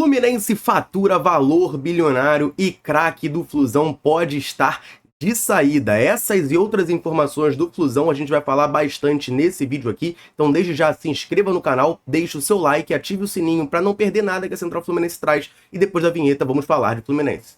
Fluminense fatura valor bilionário e craque do Flusão pode estar de saída. Essas e outras informações do Flusão a gente vai falar bastante nesse vídeo aqui. Então desde já se inscreva no canal, deixe o seu like, ative o sininho para não perder nada que a Central Fluminense traz. E depois da vinheta vamos falar de Fluminense.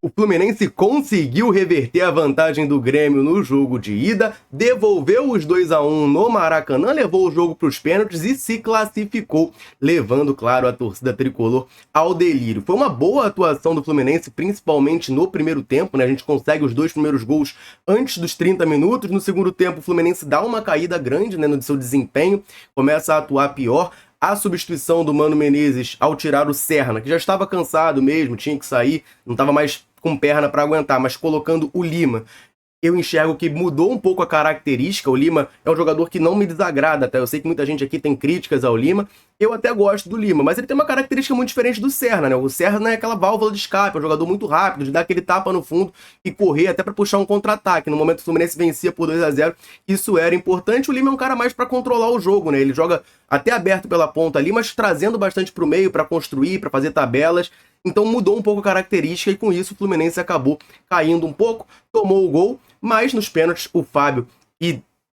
O Fluminense conseguiu reverter a vantagem do Grêmio no jogo de ida, devolveu os 2-1 no Maracanã, levou o jogo para os pênaltis e se classificou, levando, claro, a torcida tricolor ao delírio. Foi uma boa atuação do Fluminense, principalmente no primeiro tempo, né? A gente consegue os 2 primeiros gols antes dos 30 minutos. No segundo tempo, o Fluminense dá uma caída grande, né, no seu desempenho, começa a atuar pior. A substituição do Mano Menezes ao tirar o Serna, que já estava cansado mesmo, tinha que sair, não estava mais com perna para aguentar, mas colocando o Lima, eu enxergo que mudou um pouco a característica. O Lima é um jogador que não me desagrada, até eu sei que muita gente aqui tem críticas ao Lima, eu até gosto do Lima, mas ele tem uma característica muito diferente do Serna, né? O Serna é aquela válvula de escape, é um jogador muito rápido, de dar aquele tapa no fundo e correr até para puxar um contra-ataque. No momento que o Fluminense vencia por 2-0, isso era importante. O Lima é um cara mais para controlar o jogo, né? Ele joga até aberto pela ponta ali, mas trazendo bastante para o meio, para construir, para fazer tabelas. Então mudou um pouco a característica e com isso o Fluminense acabou caindo um pouco, tomou o gol, mas nos pênaltis o Fábio,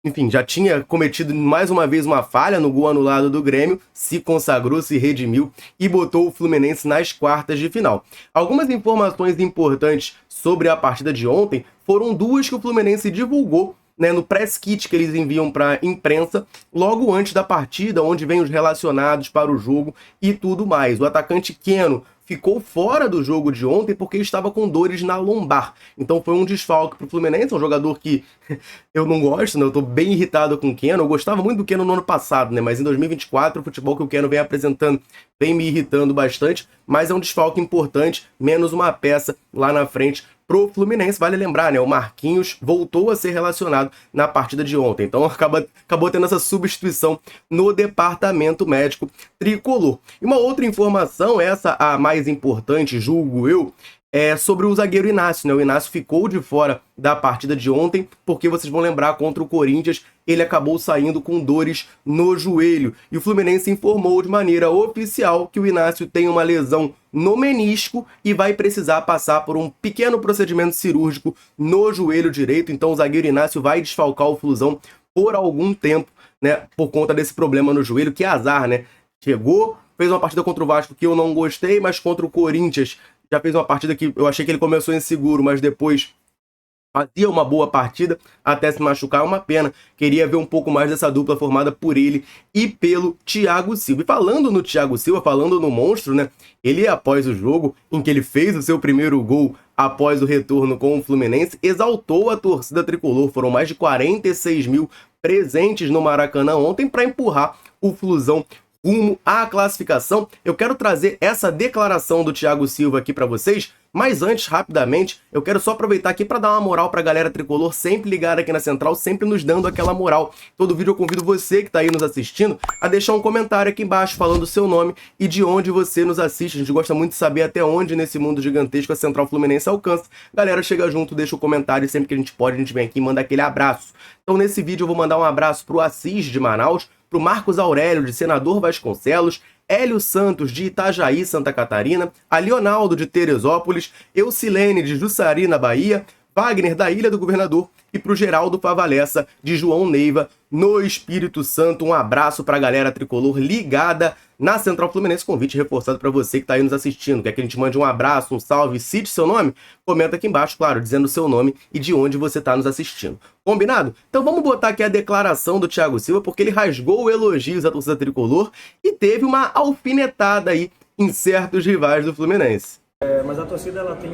enfim, já tinha cometido mais uma vez uma falha no gol anulado do Grêmio, se consagrou, se redimiu e botou o Fluminense nas quartas de final. Algumas informações importantes sobre a partida de ontem foram duas que o Fluminense divulgou, né, no press kit que eles enviam para a imprensa logo antes da partida, onde vem os relacionados para o jogo e tudo mais. O atacante Keno ficou fora do jogo de ontem porque estava com dores na lombar. Então foi um desfalque para o Fluminense, um jogador que eu não gosto, né? Eu estou bem irritado com o Keno. Eu gostava muito do Keno no ano passado, né? Mas em 2024 o futebol que o Keno vem apresentando vem me irritando bastante, mas é um desfalque importante, menos uma peça lá na frente pro Fluminense. Vale lembrar, né? O Marquinhos voltou a ser relacionado na partida de ontem. Então acabou tendo essa substituição no departamento médico tricolor. E uma outra informação, essa a mais importante, julgo eu, é sobre o zagueiro Inácio, né? O Inácio ficou de fora da partida de ontem, porque vocês vão lembrar, contra o Corinthians, ele acabou saindo com dores no joelho. E o Fluminense informou de maneira oficial que o Inácio tem uma lesão no menisco e vai precisar passar por um pequeno procedimento cirúrgico no joelho direito. Então o zagueiro Inácio vai desfalcar o Flusão por algum tempo, né? Por conta desse problema no joelho, que é azar, né? Chegou, fez uma partida contra o Vasco que eu não gostei, mas contra o Corinthians já fez uma partida que eu achei que ele começou inseguro, mas depois fazia uma boa partida até se machucar. Uma pena. Queria ver um pouco mais dessa dupla formada por ele e pelo Thiago Silva. E falando no Thiago Silva, falando no monstro, né? Ele, após o jogo em que ele fez o seu primeiro gol após o retorno com o Fluminense, exaltou a torcida tricolor. Foram mais de 46 mil presentes no Maracanã ontem para empurrar o Flusão rumo à classificação. Eu quero trazer essa declaração do Thiago Silva aqui para vocês, mas antes, rapidamente, eu quero só aproveitar aqui para dar uma moral para a galera tricolor, sempre ligada aqui na Central, sempre nos dando aquela moral. Todo vídeo eu convido você que está aí nos assistindo a deixar um comentário aqui embaixo falando o seu nome e de onde você nos assiste. A gente gosta muito de saber até onde nesse mundo gigantesco a Central Fluminense alcança. Galera, chega junto, deixa o comentário e sempre que a gente pode, a gente vem aqui e manda aquele abraço. Então nesse vídeo eu vou mandar um abraço para o Assis de Manaus, para o Marcos Aurélio de Senador Vasconcelos, Hélio Santos de Itajaí, Santa Catarina, a Leonaldo de Teresópolis, Eucilene de Jussari, na Bahia, Wagner da Ilha do Governador e para o Geraldo Pavalessa de João Neiva, no Espírito Santo. Um abraço para a galera tricolor ligada na Central Fluminense. Convite reforçado para você que está aí nos assistindo. Quer que a gente mande um abraço, um salve, cite seu nome? Comenta aqui embaixo, claro, dizendo o seu nome e de onde você está nos assistindo. Combinado? Então vamos botar aqui a declaração do Thiago Silva, porque ele rasgou elogios à torcida tricolor e teve uma alfinetada aí em certos rivais do Fluminense. Mas a torcida ela tem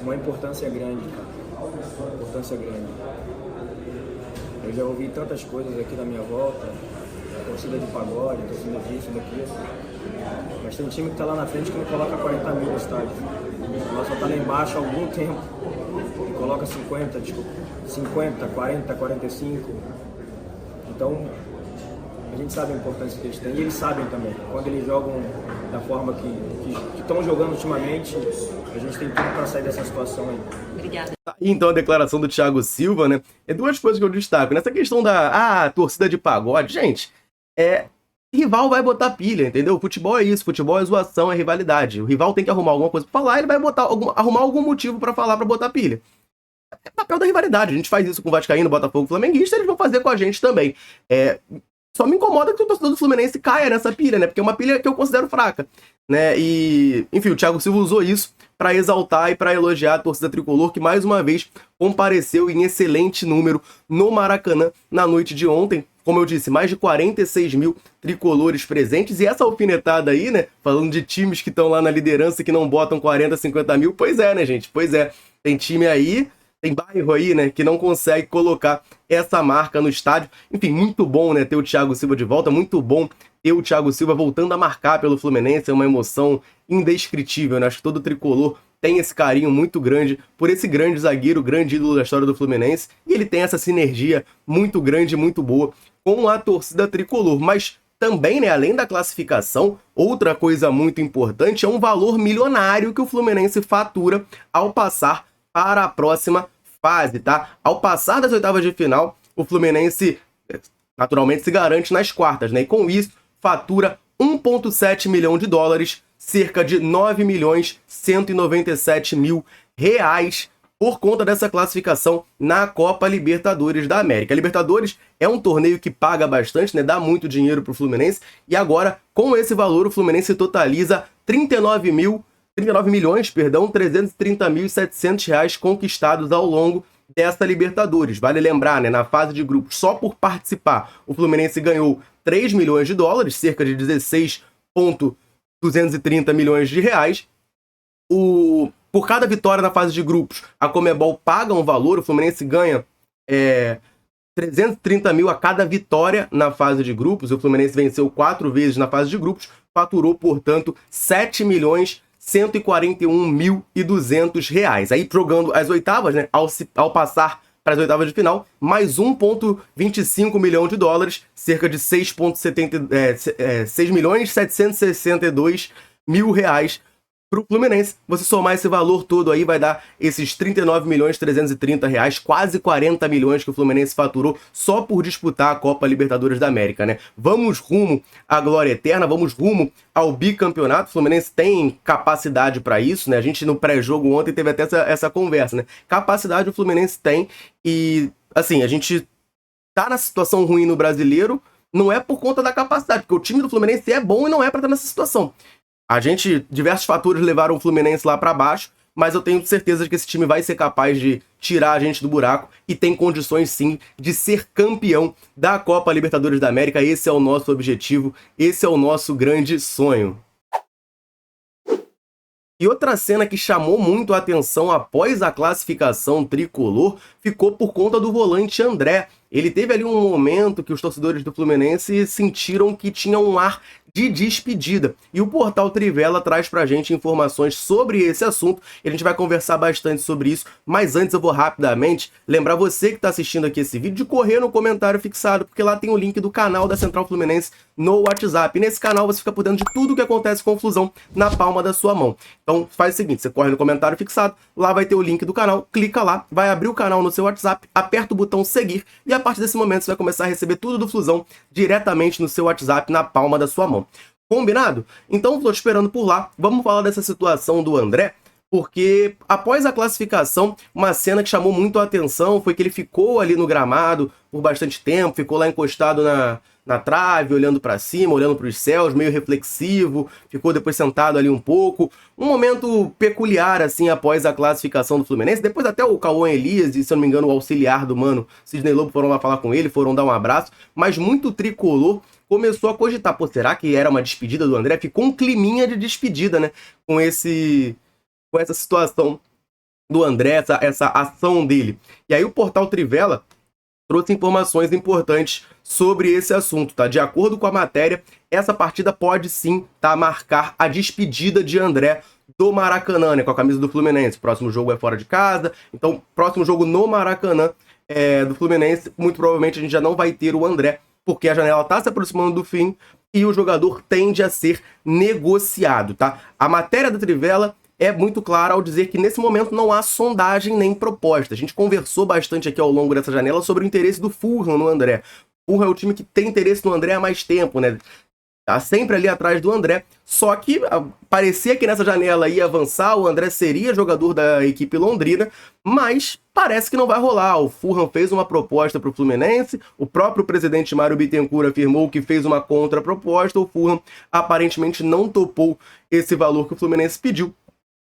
uma importância grande, cara. Uma importância grande. Eu já ouvi tantas coisas aqui na minha volta, torcida de pagode, torcida disso, daquilo. Mas tem um time que tá lá na frente que não coloca 40 mil no estádio. Ela só tá lá embaixo há algum tempo. E coloca 50, 40, 45. Então, a gente sabe a importância que eles têm e eles sabem também. Quando eles jogam da forma que estão jogando ultimamente, a gente tem tudo para sair dessa situação aí. Obrigada. Então a declaração do Thiago Silva, né? É duas coisas que eu destaco. Nessa questão da torcida de pagode, gente, rival vai botar pilha, entendeu? Futebol é isso, futebol é zoação, é rivalidade. O rival tem que arrumar alguma coisa pra falar, ele vai arrumar algum motivo pra falar, pra botar pilha. É papel da rivalidade, a gente faz isso com o Vascaíno, Botafogo, Flamenguista, eles vão fazer com a gente também. Só me incomoda que o torcedor do Fluminense caia nessa pilha, né? Porque é uma pilha que eu considero fraca, né? E, enfim, o Thiago Silva usou isso para exaltar e para elogiar a torcida tricolor, que mais uma vez compareceu em excelente número no Maracanã na noite de ontem. Como eu disse, mais de 46 mil tricolores presentes. E essa alfinetada aí, né? Falando de times que estão lá na liderança e que não botam 40, 50 mil. Pois é, né, gente? Pois é. Tem time aí, tem bairro aí, né, que não consegue colocar essa marca no estádio. Enfim, muito bom, né, ter o Thiago Silva de volta, muito bom ter o Thiago Silva voltando a marcar pelo Fluminense, é uma emoção indescritível, né? Acho que todo tricolor tem esse carinho muito grande por esse grande zagueiro, grande ídolo da história do Fluminense, e ele tem essa sinergia muito grande, muito boa com a torcida tricolor. Mas também, né, além da classificação, outra coisa muito importante é um valor milionário que o Fluminense fatura ao passar para a próxima fase, tá? Ao passar das oitavas de final, o Fluminense naturalmente se garante nas quartas, né? E com isso, fatura 1,7 milhão de dólares, cerca de 9 milhões 197 mil reais, por conta dessa classificação na Copa Libertadores da América. A Libertadores é um torneio que paga bastante, né? Dá muito dinheiro pro Fluminense, e agora, com esse valor, o Fluminense totaliza 39 milhões, 330.700 reais conquistados ao longo dessa Libertadores. Vale lembrar, né, na fase de grupos, só por participar, o Fluminense ganhou 3 milhões de dólares, cerca de 16,230 milhões de reais. Por cada vitória na fase de grupos, a Conmebol paga um valor, o Fluminense ganha 330 mil a cada vitória na fase de grupos. O Fluminense venceu 4 vezes na fase de grupos, faturou, portanto, 7 milhões 141.200 reais. Aí jogando as oitavas, né, ao passar para as oitavas de final, mais 1,25 milhão de dólares, cerca de 6 milhões 762 mil reais para o Fluminense. Você somar esse valor todo aí, vai dar esses 39 milhões 330 reais, quase 40 milhões que o Fluminense faturou só por disputar a Copa Libertadores da América, né? Vamos rumo à glória eterna, vamos rumo ao bicampeonato. O Fluminense tem capacidade para isso, né? A gente no pré-jogo ontem teve até essa conversa, né? Capacidade o Fluminense tem, e assim, a gente tá na situação ruim no Brasileiro, não é por conta da capacidade, porque o time do Fluminense é bom e não é para estar nessa situação. Diversos fatores levaram o Fluminense lá para baixo, mas eu tenho certeza de que esse time vai ser capaz de tirar a gente do buraco e tem condições sim de ser campeão da Copa Libertadores da América. Esse é o nosso objetivo, esse é o nosso grande sonho. E outra cena que chamou muito a atenção após a classificação tricolor ficou por conta do volante André. Ele teve ali um momento que os torcedores do Fluminense sentiram que tinha um ar de despedida. E o portal Trivela traz pra gente informações sobre esse assunto, e a gente vai conversar bastante sobre isso, mas antes eu vou rapidamente lembrar você que está assistindo aqui esse vídeo de correr no comentário fixado, porque lá tem o link do canal da Central Fluminense no WhatsApp. E nesse canal você fica por dentro de tudo que acontece com o Flusão na palma da sua mão. Então faz o seguinte, você corre no comentário fixado, lá vai ter o link do canal, clica lá, vai abrir o canal no seu WhatsApp, aperta o botão seguir, e a partir desse momento você vai começar a receber tudo do Flusão diretamente no seu WhatsApp, na palma da sua mão. Combinado? Então estou te esperando por lá. Vamos falar dessa situação do André, porque após a classificação, uma cena que chamou muito a atenção foi que ele ficou ali no gramado por bastante tempo, ficou lá encostado na trave, olhando para cima, olhando para os céus, meio reflexivo, ficou depois sentado ali um pouco. Um momento peculiar, assim, após a classificação do Fluminense. Depois até o Cauã Elias e, se eu não me engano, o auxiliar do mano, Sidney Lobo, foram lá falar com ele, foram dar um abraço, mas muito tricolor começou a cogitar, pô, será que era uma despedida do André? Ficou um climinha de despedida, né, com essa situação do André, essa ação dele. E aí o portal Trivela trouxe informações importantes sobre esse assunto, tá? De acordo com a matéria, essa partida pode sim marcar a despedida de André do Maracanã, né, com a camisa do Fluminense. O próximo jogo é fora de casa, então próximo jogo no Maracanã do Fluminense, muito provavelmente a gente já não vai ter o André, porque a janela está se aproximando do fim e o jogador tende a ser negociado, tá? A matéria da Trivela é muito clara ao dizer que nesse momento não há sondagem nem proposta. A gente conversou bastante aqui ao longo dessa janela sobre o interesse do Fulham no André. Fulham é o time que tem interesse no André há mais tempo, né? Tá sempre ali atrás do André, só que parecia que nessa janela ia avançar, o André seria jogador da equipe londrina, mas parece que não vai rolar. O Fulham fez uma proposta para o Fluminense, o próprio presidente Mário Bittencourt afirmou que fez uma contraproposta, o Fulham aparentemente não topou esse valor que o Fluminense pediu,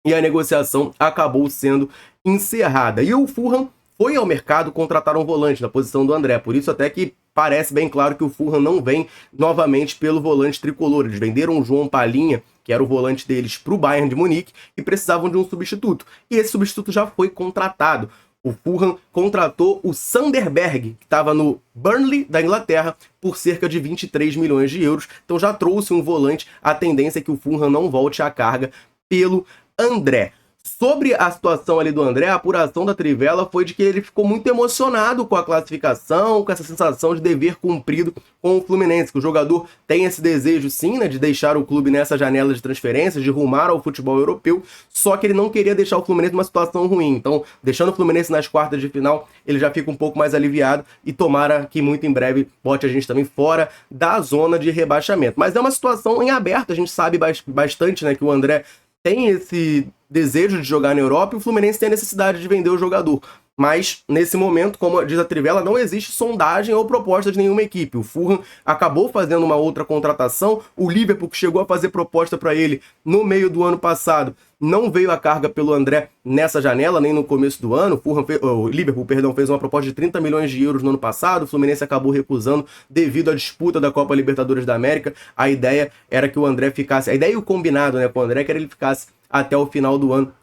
e a negociação acabou sendo encerrada. E o Fulham foi ao mercado contratar um volante na posição do André, por isso até que parece bem claro que o Fulham não vem novamente pelo volante tricolor. Eles venderam o João Palhinha, que era o volante deles, para o Bayern de Munique e precisavam de um substituto. E esse substituto já foi contratado. O Fulham contratou o Sanderberg, que estava no Burnley da Inglaterra, por cerca de 23 milhões de euros. Então já trouxe um volante. A tendência é que o Fulham não volte à carga pelo André. Sobre a situação ali do André, a apuração da Trivela foi de que ele ficou muito emocionado com a classificação, com essa sensação de dever cumprido com o Fluminense, que o jogador tem esse desejo sim, né, de deixar o clube nessa janela de transferências, de rumar ao futebol europeu, só que ele não queria deixar o Fluminense numa situação ruim. Então, deixando o Fluminense nas quartas de final, ele já fica um pouco mais aliviado e tomara que muito em breve bote a gente também fora da zona de rebaixamento. Mas é uma situação em aberto, a gente sabe bastante, né, que o André tem esse desejo de jogar na Europa e o Fluminense tem a necessidade de vender o jogador. Mas, nesse momento, como diz a Trivela, não existe sondagem ou proposta de nenhuma equipe. O Fulham acabou fazendo uma outra contratação, o Liverpool, que chegou a fazer proposta para ele no meio do ano passado, não veio a carga pelo André nessa janela, nem no começo do ano. O Liverpool fez uma proposta de 30 milhões de euros no ano passado, o Fluminense acabou recusando devido à disputa da Copa Libertadores da América. A ideia era que o André ficasse, a ideia e o combinado, né, com o André, que era ele ficasse até o final do ano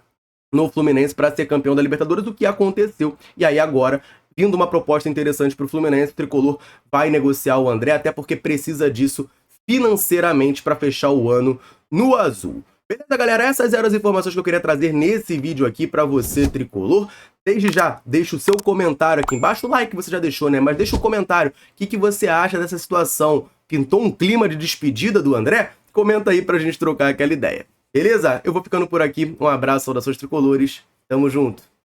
no Fluminense para ser campeão da Libertadores, o que aconteceu. E aí agora, vindo uma proposta interessante para o Fluminense, o Tricolor vai negociar o André, até porque precisa disso financeiramente para fechar o ano no azul. Beleza, galera? Essas eram as informações que eu queria trazer nesse vídeo aqui para você, Tricolor. Desde já, deixa o seu comentário aqui embaixo, o like você já deixou, né? Mas deixa o comentário, o que você acha dessa situação? Pintou um clima de despedida do André? Comenta aí pra gente trocar aquela ideia. Beleza? Eu vou ficando por aqui. Um abraço, saudações tricolores. Tamo junto.